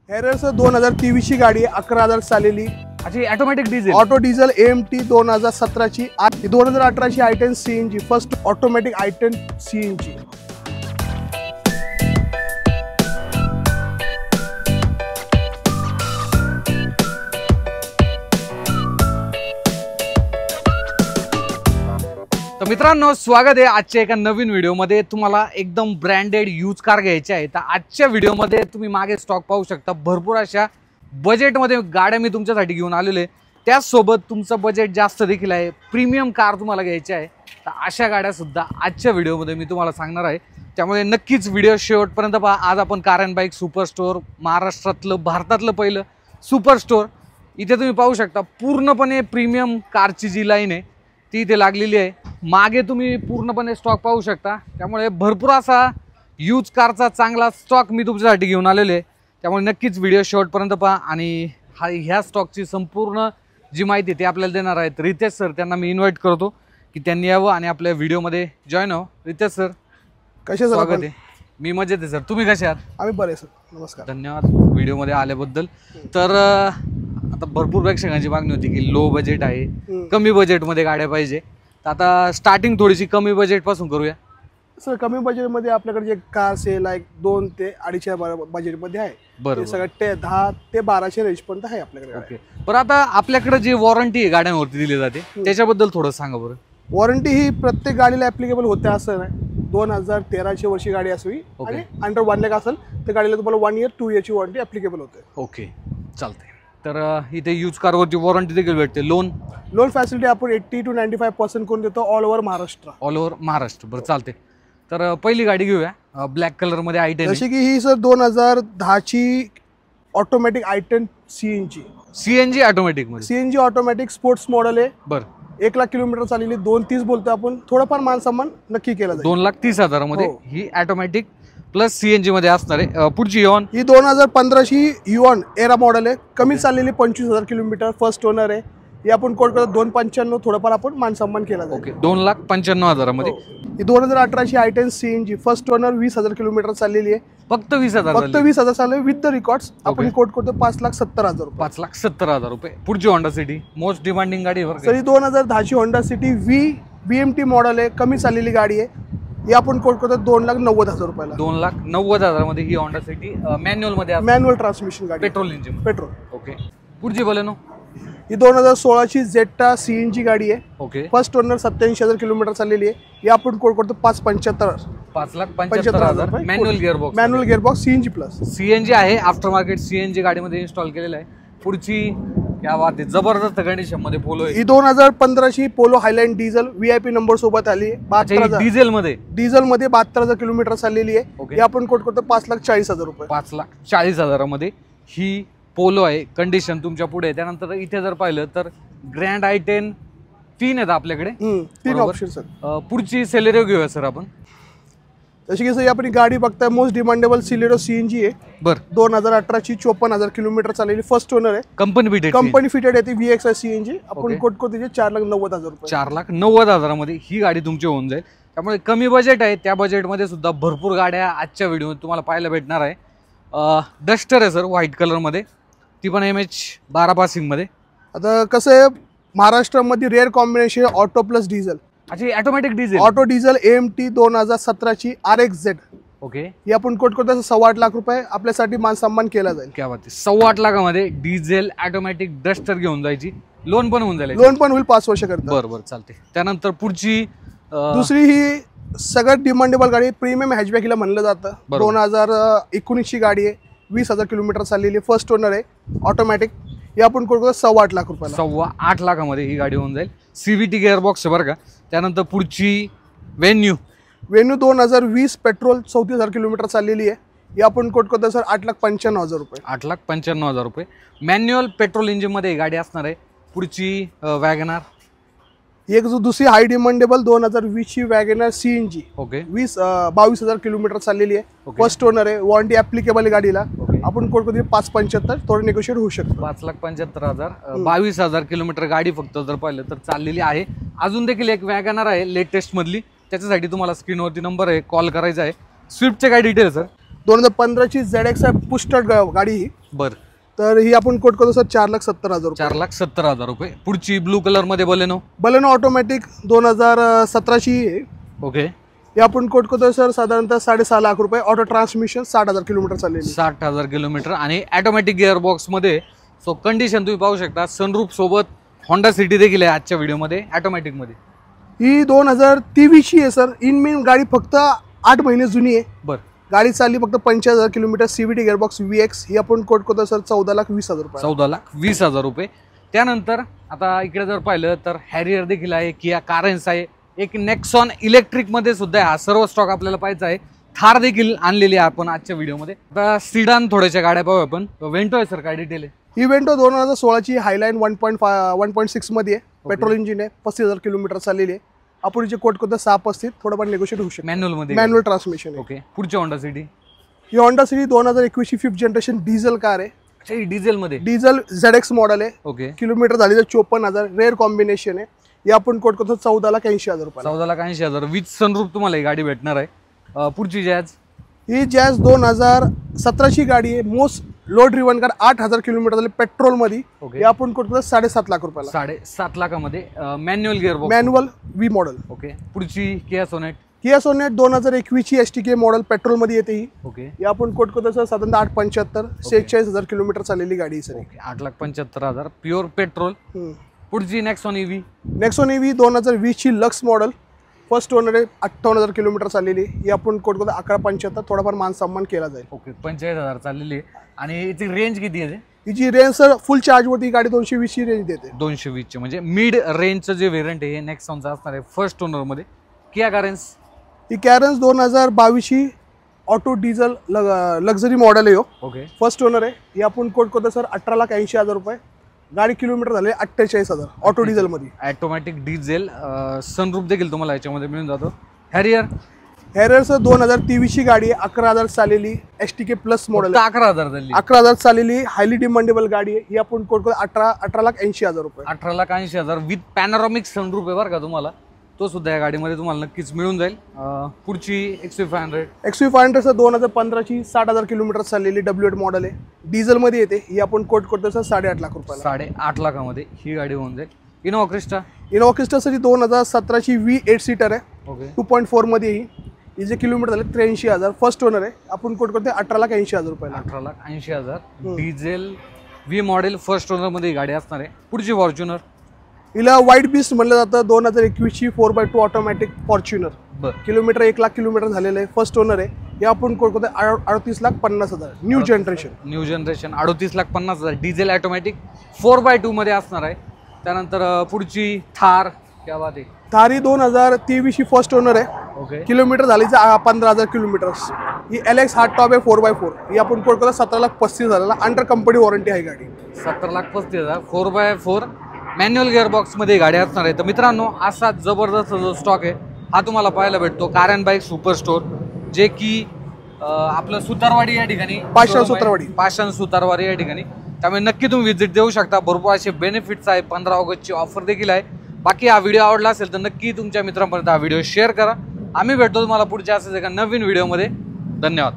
Error 2023 ची गाडी आहे, 11,000 चाललेली. अच्छा, automatic diesel, auto diesel AMT 2017 ची. 2018 ची i10 CNG, first automatic i10 CNG. तर मित्रांनो, स्वागत आहे आजच्या एका नवीन व्हिडिओमध्ये. तुम्हाला एकदम ब्रँडेड यूज कार घ्यायची आहे तर आजच्या व्हिडिओमध्ये तुम्ही मागे स्टॉक पाहू शकता. भरपूर अशा बजेटमध्ये गाड्या मी तुमच्यासाठी घेऊन आलेलो आहे. त्याचसोबत तुमचं बजेट जास्त देखील आहे, प्रीमियम कार तुम्हाला घ्यायची आहे तर अशा गाड्यासुद्धा आजच्या व्हिडिओमध्ये मी तुम्हाला सांगणार आहे. त्यामुळे नक्कीच व्हिडिओ शेवटपर्यंत पहा. आज आपण car and bike super store, महाराष्ट्रातलं भारतातलं पहिलं सुपर स्टोअर, इथे तुम्ही पाहू शकता. पूर्णपणे प्रीमियम कारची जी लाईन आहे ती इथे लागलेली आहे. मागे तुम्ही पूर्णपणे स्टॉक पाहू शकता. त्यामुळे भरपूर असा यूज कारचा चांगला स्टॉक मी तुमच्यासाठी घेऊन आलेलो आहे. त्यामुळे नक्कीच व्हिडिओ शेवटपर्यंत पहा. आणि ह्या स्टॉकची संपूर्ण जी माहिती ते आपल्याला देणार आहेत रितेश सर. त्यांना मी इन्व्हाइट करतो की त्यांनी यावं आणि आपल्या व्हिडिओमध्ये जॉईन व्हावं. रितेश सर, कसे स्वागत आहे. मी मजेत आहे सर, तुम्ही कसे आहात? आम्ही बरे सर, नमस्कार. धन्यवाद व्हिडिओमध्ये आल्याबद्दल. तर आता भरपूर प्रेक्षकांची मागणी होती की लो बजेट आहे, कमी बजेटमध्ये गाड्या पाहिजे. तर आता स्टार्टिंग थोडीशी कमी बजेटपासून करूया सर. कमी बजेटमध्ये आपल्याकडे जे कार्स आहे लाईक 2 ते 2.5 बजेटमध्ये आहे. बरोबर, सगळं 10 ते 1200 रेंजपर्यंत आहे आपल्याकडे. ओके. पण आता आपल्याकडे जी वॉरंटी आहे गाड्यांवरती दिली जाते त्याच्याबद्दल थोडं सांगा बरं. वॉरंटी ही प्रत्येक गाडीला ऍप्लिकेबल होते असं नाही. 2013ची वर्षी गाडी असावी आणि अंडर 1 लाख असेल तर गाडीला तुम्हाला 1 इयर 2 इयरची वॉरंटी ऍप्लिकेबल होते. ओके, चालतंय. तर इथे यूज कारवरती वॉरंटी देखील भेटते. लोन फॅसिलिटी आपण 80 to 95% करून देतो all over Maharashtra. All over Maharashtra. बरं, चालते. तर पहिली गाडी घेऊया ब्लॅक कलरमध्ये i10. जशी की ही सर 2010ची ऑटोमॅटिक i10 CNG ऑटोमॅटिक मध्ये. CNG ऑटोमॅटिक स्पोर्ट्स मॉडेल आहे. बरं, 1 लाख किलोमीटर चाललेली. 2.30 बोलतो आपण. थोडंफार मान सन्मान नक्की केला जाईल. 2,30,000 मध्ये ही ऑटोमॅटिक प्लस CNG मध्ये असणार आहे. पुढची इऑन, ही 2015ची इऑन एरा मॉडेल आहे. कमी चाललेली 25,000 किलोमीटर. फर्स्ट ओनर आहे. ही आपण कोड करतो 295. थोडंफार आपण मान सन्मान केला जाईल. ओके, 2,95,000 मध्ये. ही 2018ची i10 CNG first owner. 20,000 kilometre चाललेली आहे. फक्त 20,000. फक्त 20,000 चालले विथ द रेकॉर्ड्स. आपण कोड करतो 5,70,000 रुपये. 5,70,000 रुपये. पुढची होंडा सिटी, मोस्ट डिमांडिंग गाडी आहे. सर ही 2010ची होंडा सिटी VMT मॉडेल आहे. कमी चाललेली गाडी आहे. ही आपण कोड करतो 2,90,000 रुपयाला. 2,90,000 मध्ये ही होंडा सिटी मॅन्युअल मध्ये. मॅन्युअल ट्रान्समिशन गाडी, पेट्रोल इंजिन. पेट्रोल. ओके. पुढची बलेनो, ही 2016ची Zeta CNG गाडी आहे. ओके. First owner. 87,000 किलोमीटर चाललेली आहे. ही आपण कोड करतो 5,75,000. 5,75,000. Manual gearbox. Manual gearbox CNG plus. CNG आहे. आफ्टर मार्केट CNG गाडीमध्ये इन्स्टॉल केलेलं आहे. पुढची क्या बात आहे, जबरदस्त कंडिशन मध्ये पोलो आहे. ही 2015ची पोलो हायलाईन डिझेल VIP नंबर सोबत आली आहे. 72,000 डिझेल मध्ये. 72,000 किलोमीटर चाललेली आहे. ही आपण कोड करतो 5,40,000 रुपये. 5,40,000 मध्ये ही पोलो आहे. कंडिशन तुमच्या पुढे. त्यानंतर इथे जर पाहिलं तर ग्रँड i10 3 आहेत आपल्याकडे. 3 ऑप्शन सर. पुढची सेलेरिओ घेऊया सर आपण. जशी की सर आपण गाडी बघताय मोस्ट डिमांडेबल सिलेरिओ CNG आहे. बर, 2018ची 54,000 किलोमीटर चाललेली. फर्स्ट ओनर आहे. कंपनी फिटेड आहे ती VXI CNG. आपण कोड करतो 4,90,000 रुपये. 4,90,000 मध्ये ही गाडी तुमची होऊन जाईल. त्यामुळे कमी बजेट आहे. त्या बजेटमध्ये सुद्धा भरपूर गाड्या आजच्या व्हिडिओमध्ये तुम्हाला पाहायला भेटणार आहे. डस्टर आहे सर व्हाईट कलर मध्ये. ती पण MH12 पासिंग मध्ये. आता कसं आहे महाराष्ट्रामध्ये rare combination auto plus diesel. अच्छा, automatic diesel. Auto diesel AMT 2017ची RXZ. ओके. ही आपण कोट करतो 8.25 लाख रुपये. आपल्यासाठी मान सन्मान केला जाईल. क्या बात आहे. 8.25 लाखामध्ये डिझेल ऑटोमॅटिक डस्टर घेऊन जायची. लोन पण होऊन जाईल. लोन पण होईल 5 वर्ष करता. बरोबर, चालते. त्यानंतर पुढची दुसरी ही सगळ्यात डिमांडेबल गाडी प्रीमियम हॅचबॅक हिला म्हणलं जातं. 2019ची गाडी आहे. 20,000 किलोमीटर चाललेली. फर्स्ट ओनर आहे. ऑटोमॅटिक. ही आपण कोट करतो 8.25 लाख रुपयाला. 8.25 लाखामध्ये ही गाडी होऊन जाईल. CVT गिअरबॉक्स बरं का. त्यानंतर पुढची वेन्यू 2020 पेट्रोल. 34,000 किलोमीटर चाललेली आहे. ही आपण कोट करतो सर 8,95,000 रुपये. 8,95,000 रुपये. मॅन्युअल पेट्रोल इंजिन मध्ये ही गाडी असणार आहे. पुढची वॅगनार. एक जो दुसरी हाय डिमांडेबल 2020ची वॅगनार CNG. ओके. 22,000 किलोमीटर चाललेली आहे. फर्स्ट ओनर आहे. वॉरंटी ऍप्लिकेबल गाडीला. आपण कोड कधी 5,75 थोडं निगोशिएट होऊ शकतो. 5,75,000. 22,000 किलोमीटर गाडी फक्त जर पाहिलं तर चाललेली आहे. अजून देखील एक वॅगनार आहे लेटेस्ट मधली. त्याच्यासाठी तुम्हाला स्क्रीनवरती नंबर आहे, कॉल करायचा आहे. स्विफ्टचे काय डिटेल सर? 2015ची ZX पुस्टर गाडी ही बर, तर ही आपण कोट करतो सर 4,70,000 रुपये. 4,70,000 रुपये. पुढची ब्लू कलर मध्ये बलेनो. बलेनो ऑटोमॅटिक 2017ची आहे. ओके, हे आपण कोट करतो सर साधारणतः 6.5 लाख रुपये. ऑटो ट्रान्समिशन 60,000 किलोमीटर चाललेली. 60,000 किलोमीटर आणि ऑटोमॅटिक गिअर बॉक्स मध्ये. सो कंडिशन तुम्ही पाहू शकता. सनरूफ सोबत होंडा सिटी देखील आहे आजच्या व्हिडिओमध्ये ऑटोमॅटिक मध्ये. ही 2023ची आहे सर. इन मेन गाडी फक्त 8 महिने जुनी आहे. बर, गाडी चालली फक्त 50,000 किलोमीटर. सीव्हीटी गिअरबॉक्स VX ही आपण कोट करतो सर 14,20,000 रुपये. 14,20,000 रुपये. त्यानंतर आता इकडे जर पाहिलं तर हॅरियर देखील आहे, किया कारेन्स आहे, एक नेक्सॉन इलेक्ट्रिक मध्ये सुद्धा आहे. हा सर्व स्टॉक आपल्याला पाहायचा आहे. थार देखील आणलेली आहे आपण आजच्या व्हिडिओमध्ये. आता सिडान थोड्याशा गाड्या पाहू आपण. वेंटो आहे सर, काय डिटेल आहे? ही वेंटो 2016ची हायलाईन 1.6 मध्ये आहे. पेट्रोल इंजिन आहे. 35,000 किलोमीटर चाललेली आहे. आपण जे कोट करतो 635, थोडंफार निगोशिएट होऊ शकतो. मॅन्युअल मध्ये. मॅन्युअल ट्रान्समिशन आहे. ओके, पुढची होंडा सिटी. ही होंडा सिटी 2021ची 5th जनरेशन डिझेल कार आहे. अच्छा, ही डिझेल मध्ये. डिझेल ZX मॉडेल आहे. ओके, किलोमीटर झाली तर 54,000. रेअर कॉम्बिनेशन आहे. हे आपण कोट करतो 14,80,000 रुपये. 14,80,000 विथ सनरूफ तुम्हाला ही गाडी भेटणार आहे. पुढची जॅज. ही जॅज 2017ची गाडी आहे. Most low driven car. 8,000 kilometre झाले पेट्रोल मध्ये. ओके. हे आपण कोट करतो 7.5 लाख रुपयाला. 7.5 लाखामध्ये manual gear box. Manual V model. Okay, पुढची किया सोनेट. किया सोनेट 2021ची STK मॉडेल पेट्रोल मध्ये येते. ही ओके, हे आपण कोट करतो सर साधारणतः 875, 46,000 किलोमीटर चाललेली गाडी सर. Okay, 8,75,000 pure petrol. पुढची नेक्सॉन EV. नेक्सॉन EV 2020ची लक्स मॉडेल. फर्स्ट ओनर आहे. 58,000 किलोमीटर चाललेली. ही आपण कोट करतो 1175. थोडाफार मान सन्मान केला जाईल. ओके, 45,000 चाललेली आहे. आणि याची रेंज किती आहे? हिची रेंज सर फुल चार्जवरती गाडी 220ची रेंज देते. 220 म्हणजे मिड रेंजचं जे व्हेरियंट आहे हे नेक्सॉनचं असणार आहे फर्स्ट ओनर मध्ये. Kia Carens. ही कॅरन्स 2022ची ऑटो डिझेल लक्झरी मॉडेल आहे. ओके, फर्स्ट ओनर आहे. ही आपण कोट करतो सर 18,80,000 रुपये. गाडी किलोमीटर झाले 48,000 ऑटो डिझेल मध्ये. Automatic diesel. सनरूफ देखील तुम्हाला याच्यामध्ये मिळून जातो. हॅरियर. हॅरियर सर 2023ची गाडी आहे. 11,000 चाललेली STK प्लस मॉडेल. 11,000 झाली. 11,000 चाललेली हायली डिमांडेबल गाडी आहे. ही आपण कोट करतो 18,80,000 रुपये. 18,80,000 विथ पॅनोरामिक सनरूफ आहे बरं का तुम्हाला. तो सुद्धा या गाडीमध्ये तुम्हाला नक्कीच मिळून जाईल. पुढची XV500. XV500 सर 2015ची 60,000 किलोमीटर चाललेली W8 मॉडेल आहे. डिझेल मध्ये येते. ही आपण कोट करतो सर 8.5 लाख रुपयाला. 8.5 लाखामध्ये ही गाडी होऊन जाईल. Innova Crysta. Innova Crysta sir 2017ची V8 सीटर आहे. ओके, 2.4 मध्ये ही. हिचे किलोमीटर झाले 83,000. फर्स्ट ओनर आहे. आपण कोट करतो 18,80,000 रुपयाला. 18,80,000 diesel V model first owner मध्ये ही गाडी असणार आहे. पुढची फॉर्च्युनर. हिला व्हाईट बीस्ट म्हणलं जातं. 2021ची 4x2 ऑटोमॅटिक फॉर्च्युनर. बरं, किलोमीटर 1 लाख किलोमीटर झालेलं आहे. फर्स्ट ओनर आहे. हे आपण कोट करतो 38,50,000. New generation. 38,50,000 diesel automatic 4x2 मध्ये असणार आहे. त्यानंतर पुढची थार. क्या बात आहे. थारी 2023ची फर्स्ट ओनर आहे. ओके, किलोमीटर झाली 15,000 किलोमीटर. ही LX हार्ड टॉप आहे 4x4. ही आपण कोट करतो 17,35,000. अंडर कंपनी वॉरंटी आहे गाडी. 17,35,000 4x4 मॅन्युअल गिअर बॉक्स मध्ये गाडी असणार आहे. तर मित्रांनो, असा जबरदस्त जो स्टॉक आहे हा तुम्हाला पाहायला भेटतो कार बाईक सुपर स्टोर, जे की आपलं सुतारवाडी या ठिकाणी. पाषाण सुतारवाडी या ठिकाणी. त्यामुळे नक्की तुम्ही व्हिजिट देऊ शकता. भरपूर असे बेनिफिट्स आहे. 15 ऑगस्टची ऑफर देखील आहे. बाकी हा व्हिडिओ आवडला असेल तर नक्की तुमच्या मित्रांपर्यंत हा व्हिडिओ शेअर करा. आम्ही भेटतो तुम्हाला पुढच्या असंच एका नवीन व्हिडिओमध्ये. धन्यवाद.